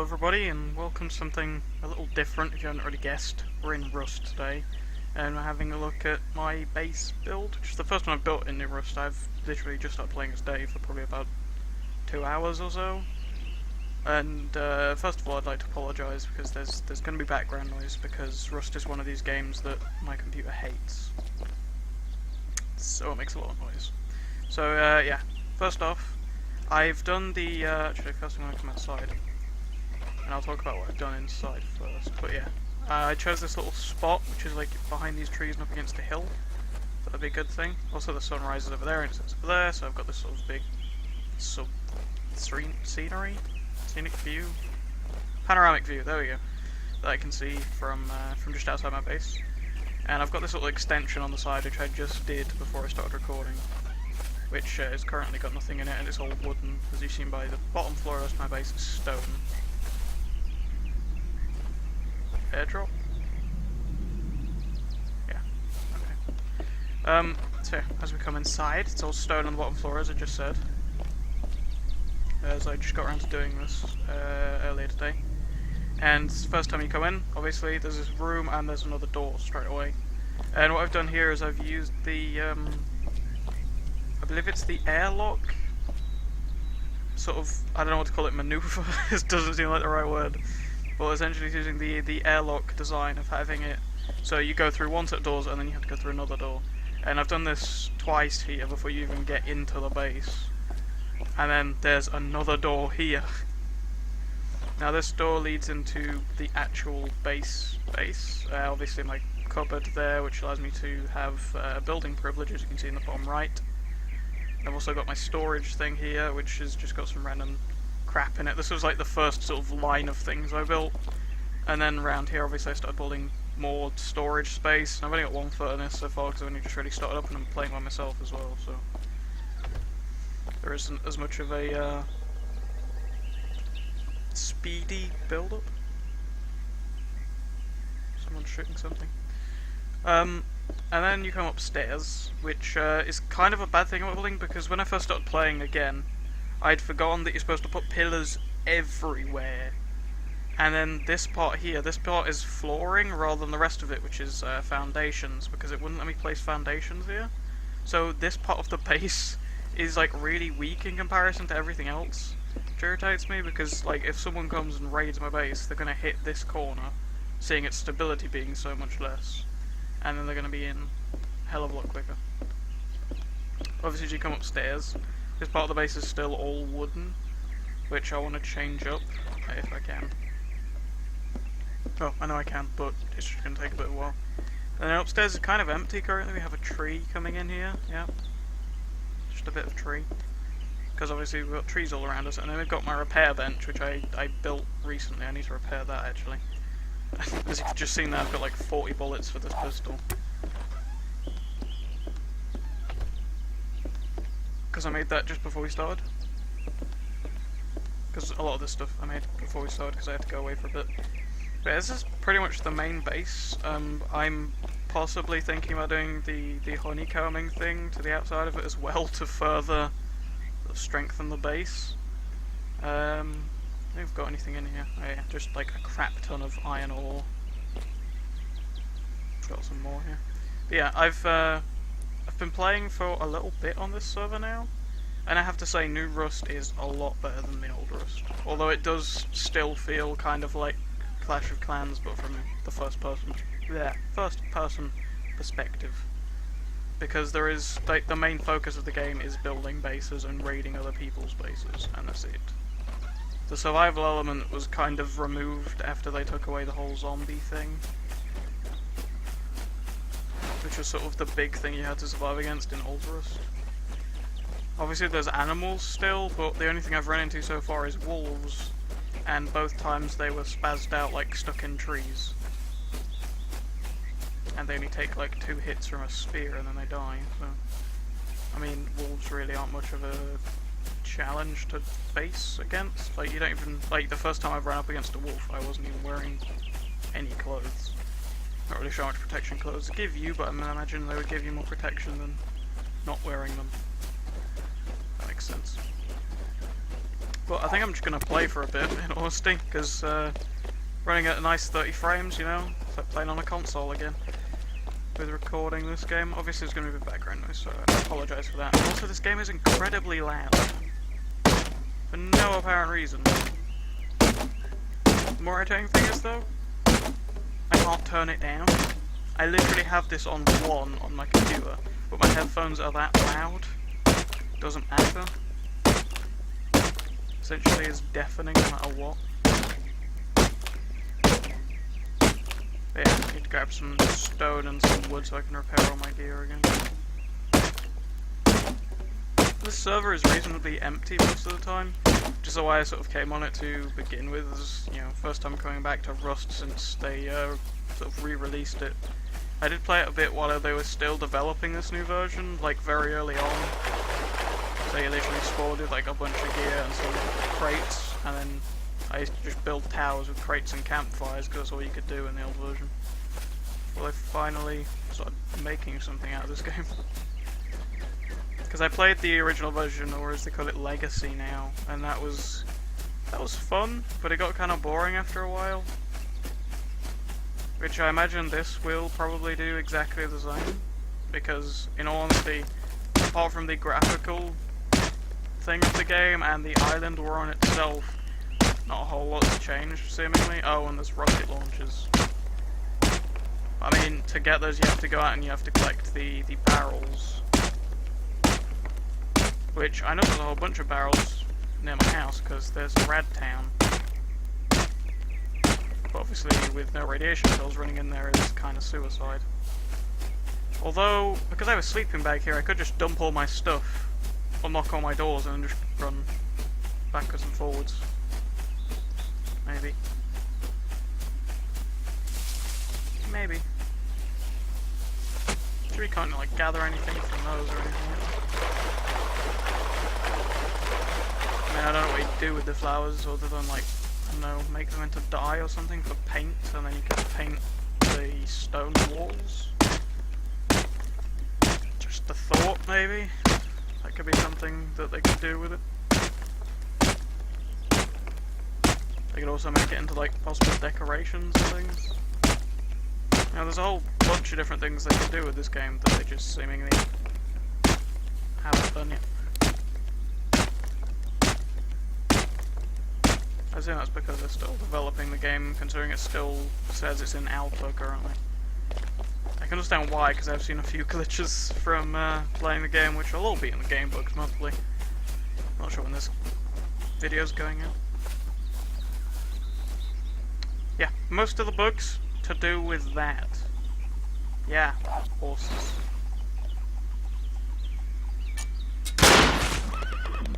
everybody, and welcome to something a little different if you haven't already guessed. We're in Rust today, and we're having a look at my base build, which is the first one I've built in New Rust. I've literally just started playing as Dave for probably about 2 hours or so. And first of all, I'd like to apologise because there's going to be background noise, because Rust is one of these games that my computer hates. So it makes a lot of noise. So yeah, first off, I've done the, actually first I'm going to come outside, and I'll talk about what I've done inside first, but yeah. I chose this little spot, which is like behind these trees and up against a hill. That'd be a good thing. Also the sun rises over there and it sets over there, so I've got this sort of big scenic view? Panoramic view, there we go. That I can see from just outside my base. And I've got this little extension on the side, which I just did before I started recording, which has currently got nothing in it, and it's all wooden, as you've seen by the bottom floor of my base is stone. Airdrop? Yeah, okay. So as we come inside, it's all stone on the bottom floor, as I just said. As I just got around to doing this earlier today. And first time you come in, obviously, there's this room and there's another door straight away. And what I've done here is I've used the, I believe it's the airlock, sort of, I don't know what to call it, maneuver, it doesn't seem like the right word, but essentially it's using the airlock design of having it, so you go through one set of doors and then you have to go through another door. And I've done this twice here before you even get into the base. And then there's another door here. Now this door leads into the actual base. Obviously my cupboard there, which allows me to have building privilege, as you can see in the bottom right. I've also got my storage thing here, which has just got some random crap in it. This was like the first sort of line of things I built. And then around here, obviously I started building more storage space. And I've only got one furnace so far, because I've only just really started up and I'm playing by myself as well, so there isn't as much of a speedy build-up. Someone's shooting something. And then you come upstairs, which is kind of a bad thing about building, because when I first started playing again, I'd forgotten that you're supposed to put pillars everywhere. And then this part here, this part is flooring rather than the rest of it, which is foundations, because it wouldn't let me place foundations here. So this part of the base is like really weak in comparison to everything else, which irritates me, because like if someone comes and raids my base, they're going to hit this corner, seeing its stability being so much less, and then they're going to be in a hell of a lot quicker. Obviously as you come upstairs, this part of the base is still all wooden, which I want to change up if I can. Oh, I know I can, but it's just going to take a bit of a while. And then upstairs is kind of empty currently. We have a tree coming in here, yeah. Just a bit of tree. Because obviously we've got trees all around us. And then we've got my repair bench, which I built recently. I need to repair that, actually. As you've just seen there, I've got like 40 bullets for this pistol. Because I made that just before we started. Because a lot of this stuff I made before we started, because I had to go away for a bit. But this is pretty much the main base. I'm possibly thinking about doing the honeycombing thing to the outside of it as well, to further strengthen the base. I don't think we've got anything in here. Oh yeah, just like a crap ton of iron ore. Got some more here. But yeah, I've been playing for a little bit on this server now, and I have to say New Rust is a lot better than the old Rust. Although it does still feel kind of like Clash of Clans, but from the first person perspective. Because there is, like, the main focus of the game is building bases and raiding other people's bases, and that's it. The survival element was kind of removed after they took away the whole zombie thing, which was sort of the big thing you had to survive against in Old Rust. Obviously there's animals still, but the only thing I've run into so far is wolves, and both times they were spazzed out like stuck in trees. And they only take like 2 hits from a spear and then they die, so I mean, wolves really aren't much of a challenge to face against. Like, you don't even, like, the first time I ran up against a wolf, I wasn't even wearing any clothes. Not really sure how much protection clothes give you, but I imagine they would give you more protection than not wearing them. That makes sense. But I think I'm just gonna play for a bit, in honesty, because running at a nice 30 frames, you know, it's like playing on a console again. With recording this game, obviously there's going to be background noise, so I apologise for that. And also, this game is incredibly loud. For no apparent reason. The more irritating thing is, though, I can't turn it down. I literally have this on 1 on my computer, but my headphones are that loud. Doesn't matter. Essentially, it's deafening no matter what. But yeah, I need to grab some stone and some wood so I can repair all my gear again. This server is reasonably empty most of the time, which is why I sort of came on it to begin with. This is, you know, first time coming back to Rust since they sort of re-released it. I did play it a bit while they were still developing this new version, like very early on. So you literally spawned with like a bunch of gear and some crates, and then I used to just build towers with crates and campfires because that's all you could do in the old version. Well, I finally started making something out of this game. Because I played the original version, or as they call it, Legacy now, and that was fun, but it got kind of boring after a while. Which I imagine this will probably do exactly the same, because in all honesty, apart from the graphical thing of the game and the island we're on itself, not a whole lot's changed, seemingly. Oh, and there's rocket launchers. I mean, to get those you have to go out and you have to collect the barrels. Which, I know there's a whole bunch of barrels near my house, because there's a rad town. But obviously, with no radiation pills running in there is kind of suicide. Although, because I have a sleeping bag here, I could just dump all my stuff, or knock on my doors and then just run backwards and forwards. Maybe. Maybe. Should we kind of like gather anything from those or anything like that? I mean, I don't know what you do with the flowers other than like, I don't know, make them into dye or something for paint, and then you can paint the stone walls. Just a thought, maybe? That could be something that they could do with it. They could also make it into like possible decorations and things. Now there's a whole bunch of different things they could do with this game that they just seemingly haven't done yet. I assume that's because they're still developing the game, considering it still says it's in alpha currently. I can understand why, because I've seen a few glitches from playing the game, which will all be in the game books monthly. Not sure when this video's going out. Yeah, most of the bugs to do with that. Yeah, horses.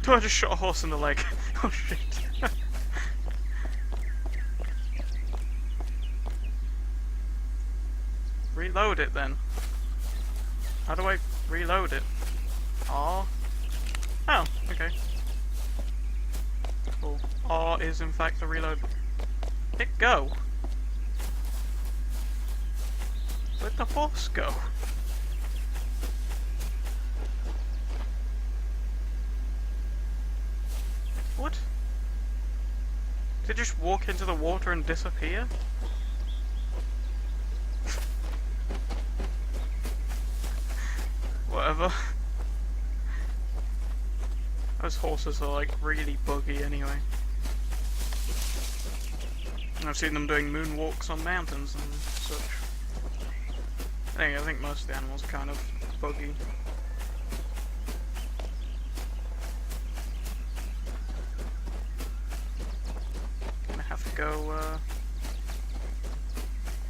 Oh, I just shot a horse in the leg. Oh shit. Reload it then. How do I reload it? R? Oh, okay. Cool. R is in fact the reload. Where'd it go? Where'd the horse go? What? Did it just walk into the water and disappear? Whatever. Those horses are like really buggy anyway. I've seen them doing moonwalks on mountains and such. I think most of the animals are kind of buggy. Gonna have to go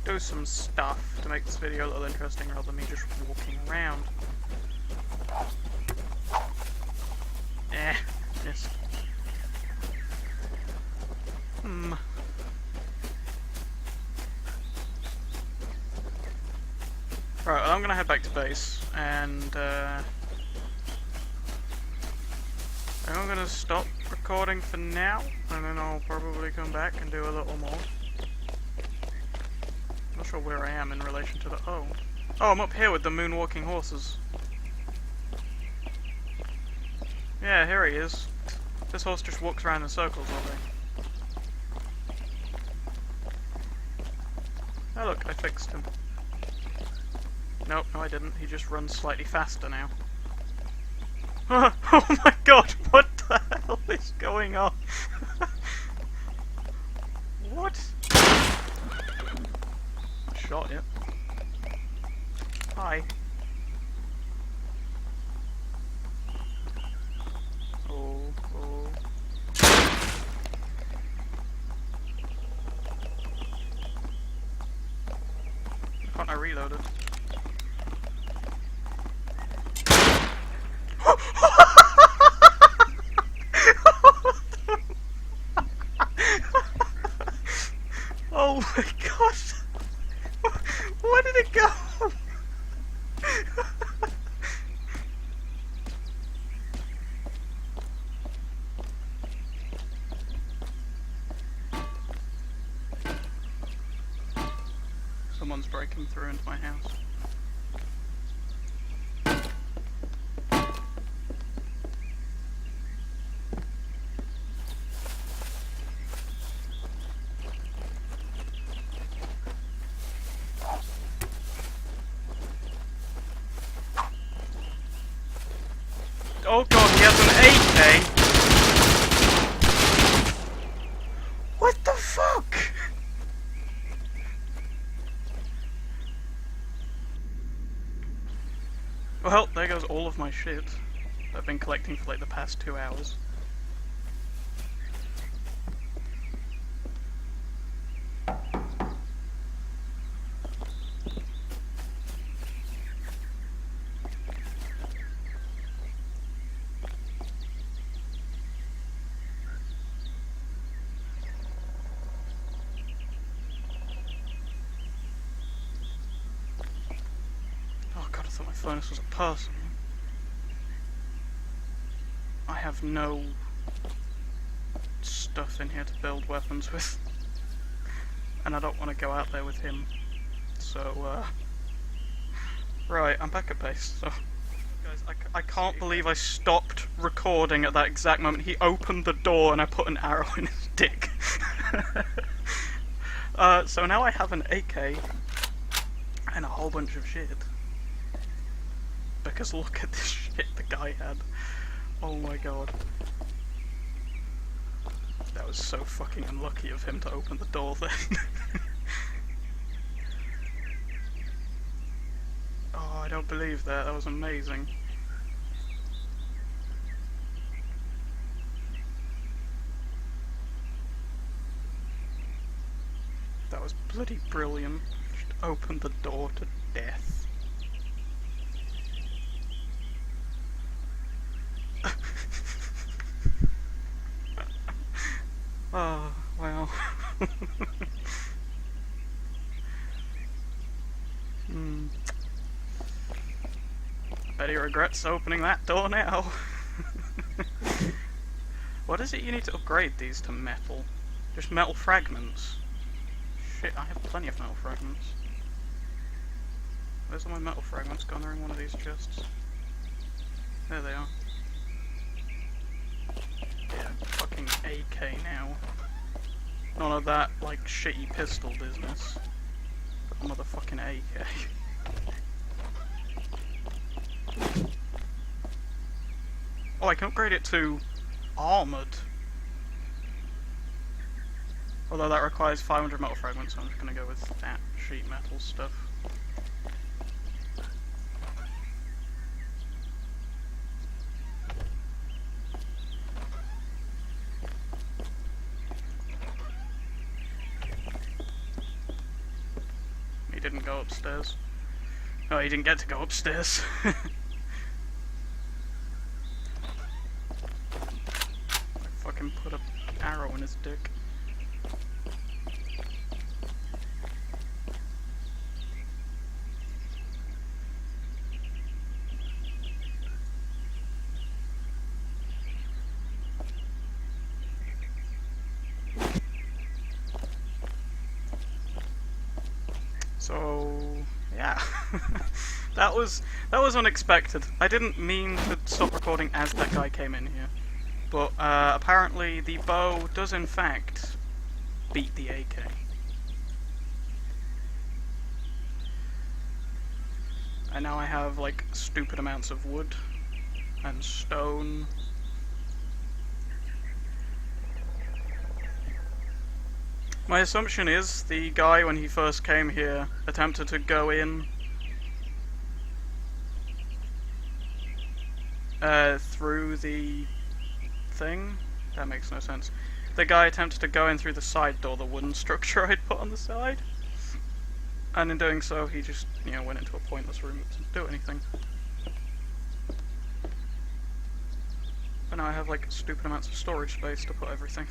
do some stuff to make this video a little interesting rather than me just walking around. Yes. Right, well, I'm gonna head back to base, and I'm gonna stop recording for now, and then I'll probably come back and do a little more. Not sure where I am in relation to the... Oh, I'm up here with the moonwalking horses. Yeah, here he is. This horse just walks around in circles all day. Oh look, I fixed him. Nope, no I didn't. He just runs slightly faster now. Oh my god, what the hell is going on? What? Shot it. Hi. Oh, oh. Why can't I reload it? Oh my gosh! Where did it go? Someone's breaking through into my house. Oh god, he has an AK! What the fuck? Well, there goes all of my shit that I've been collecting for like the past 2 hours. I thought my furnace was a person. I have no stuff in here to build weapons with. And I don't want to go out there with him. So, right, I'm back at base, so... Guys, I can't believe I stopped recording at that exact moment. He opened the door and I put an arrow in his dick. So now I have an AK and a whole bunch of shit. Because look at this shit the guy had. Oh my god. That was so fucking unlucky of him to open the door then. Oh, I don't believe that. That was amazing. That was bloody brilliant. Just opened the door to death. Oh, wow. Bet he regrets opening that door now. What is it you need to upgrade these to metal? Just metal fragments? Shit, I have plenty of metal fragments. Where's all my metal fragments gone? They're in one of these chests. There they are. Yeah, fucking AK now. None of that, like, shitty pistol business. But a motherfucking AK. Oh, I can upgrade it to armoured. Although that requires 500 metal fragments, so I'm just gonna go with that sheet metal stuff. He didn't go upstairs. Oh, he didn't get to go upstairs. I fucking put an arrow in his dick. So yeah, that was unexpected. I didn't mean to stop recording as that guy came in here. But apparently the bow does in fact beat the AK. And now I have like stupid amounts of wood and stone. My assumption is the guy, when he first came here, attempted to go in through the thing. That makes no sense. The guy attempted to go in through the side door, the wooden structure I'd put on the side. And in doing so, he just, went into a pointless room that didn't do anything. But now I have like stupid amounts of storage space to put everything.